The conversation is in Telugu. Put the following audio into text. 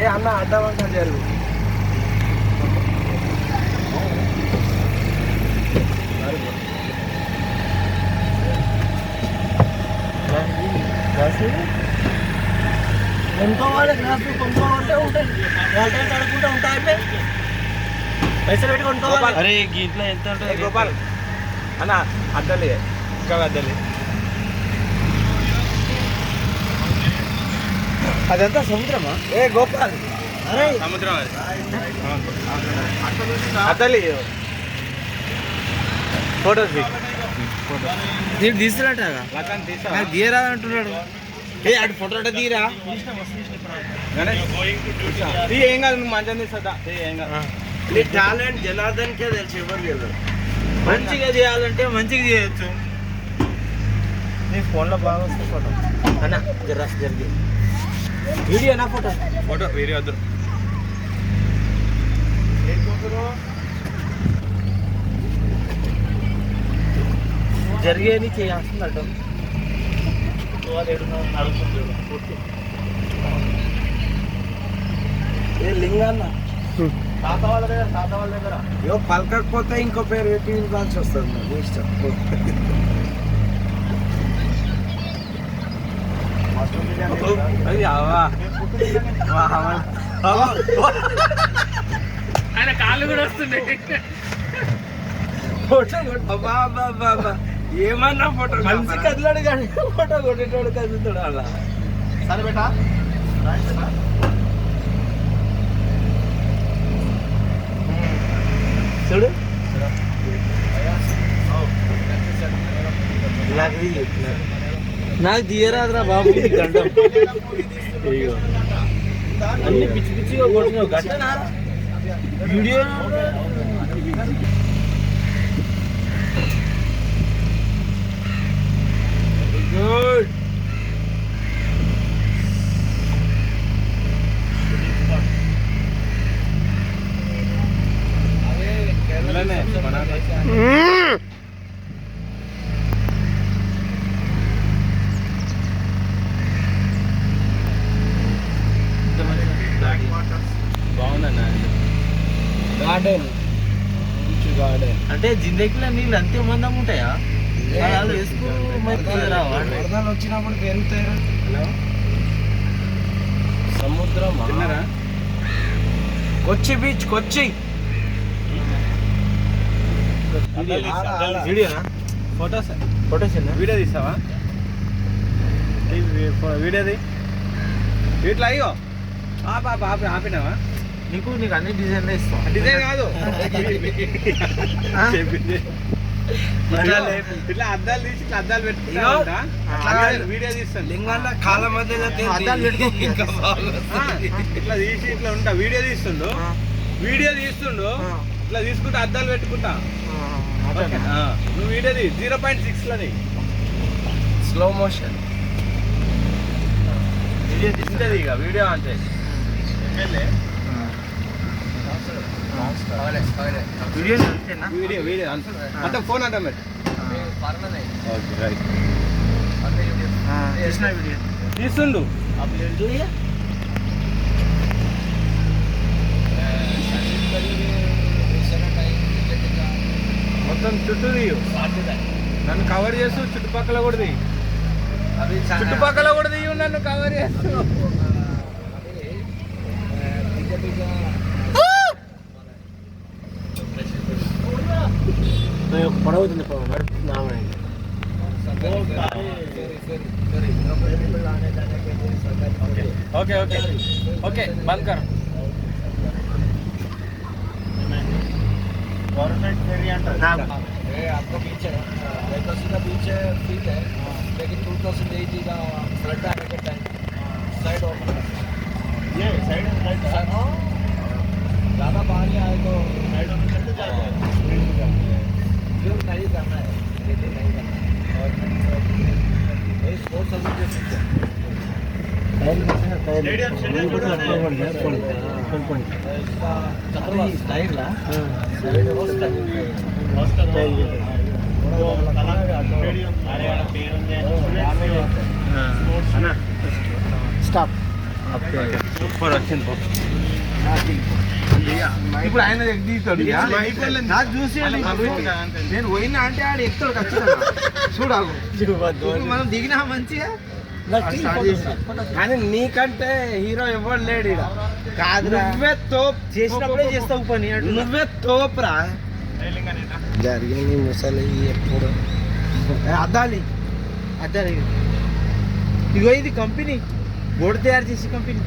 ఏ అన్న అడ్డం అంతా జరుగు కొనుక్కోవాలి గ్లాసు కొనుక్కోవాలంటే ఉంటాయి వాళ్ళ అడుగుకుంటూ ఉంటాయి పైసలు పెట్టి కొనుక్కోవాలి. అరే ఇంట్లో ఎంత ఉంటుంది గోపాల్ అన్న అద్దలే ఇంకా అద్దలే అదంతా సముద్రమా ఏ గోపాల్ అరే సముద్రం అద్దలి ఫోటోస్ దీన్ని తీస్తున్నట్టు తీయరా అంటున్నాడు. ఏ అటు ఫోటో అంటే తీరా ఏం కాదు నువ్వు మంచిగా తీస్తుందా ఏం కాదు. నీ టాలెంట్ జనార్దన్కే తెలుసు ఎవరు తెలియదు. మంచిగా చేయాలంటే మంచిగా చేయొచ్చు. నీ ఫోన్లో బాగా వస్తుంది ఫోటో అన్న జరాస్ జరిగి వీడియో నా ఫోటో ఫోటో వీడియో వద్దు జరిగేది చేయాల్సింది అడ్డం ఏ లింగాన్న తాత వాళ్ళ దగ్గర ఇవో పలకకపోతే ఇంకో పేరు పెట్టి ఇవ్వాల్సి వస్తుంది నాకు ఇష్టం. ఆయన కాళ్ళు కూడా వస్తున్నాయి. ఫోటో ఏమన్నా ఫోటో మంచి కదిలాడు కానీ ఫోటో కొట్టేటోడు కదులుతాడు అలా. సరే బేటా చూడు నాకు తీయరాదురా బాబు గండం అన్ని పిచ్చి పిచ్చిగా కొట్టినావు గంట వీడియో గుడ్ బాగుందన్నా గార్డెన్ గార్డెన్ అంటే జిందగీలో నీళ్ళు అంతే మందంగా ఉంటాయా? వరదలు వచ్చినప్పుడు పెరుగుతాయి. సముద్రం కొచ్చి బీచ్ కొచ్చి వీడియోనా ఫోటోస్ వీడియో తీస్తావా? వీడియోది ఇట్లా అయ్యో ఆపినావా? నీకు అన్ని డిజైన్ ఇస్తాం. డిజైన్ కాదు ఇట్లా అద్దాలు తీసి ఇట్లా అద్దాలు పెట్టుకుంటా వీడియో తీస్తాను. లింగాల కాళ్ళ మధ్యలో ఇట్లా తీసి ఇట్లా ఉంటా వీడియో తీస్తుండు ఇట్లా తీసుకుంటా అద్దాలు పెట్టుకుంటా. నువ్వు వీడియో 0.6 లోని స్లో మోషన్ వీడియో తీస్తుంది. ఇక వీడియో అంటే వీడియో అంటే ఫోన్ అంటే తీస్తుండు మొత్తం చుట్టూ తీయు నన్ను కవర్ చేస్తూ చుట్టుపక్కల కూడా తీయు నన్ను కవర్ చేస్తూ పడవుతుంది ఓకే ఓకే ఓకే బంద్ కర్ गवर्नमेंट फेरी अंडर आपका बीच है का बीच है ठीक है लेकिन 2008 का फ्लड आने के टाइम साइड ओपन ये साइड ज़्यादा पानी आए तो साइड ओपन करके जाएगा जो नहीं करना है लेकिन नहीं करना है स्पोर्ट्स एसोसिएशन స్టాప్. సూపర్ వచ్చింది పో. ఇప్పుడు ఆయన ఎగ్గిస్తాడు నాకు చూసి నేను పోయినా అంటే ఆడు ఎక్కుతాడు ఖచ్చితంగా. చూడాలి ఇప్పుడు మనం దిగినా మంచిగా కానీ నీకంటే హీరో ఎవరు లేడు ఈడ. కాదు నువ్వే తోప్ చేసినప్పుడే చేస్తావు పని. నువ్వే తోపురా. జరిగింది ముసలి ఎప్పుడు అద్దాలి అద్దాలి. ఇగో ఇది కంపెనీ బోర్డు తయారు చేసే కంపెనీ.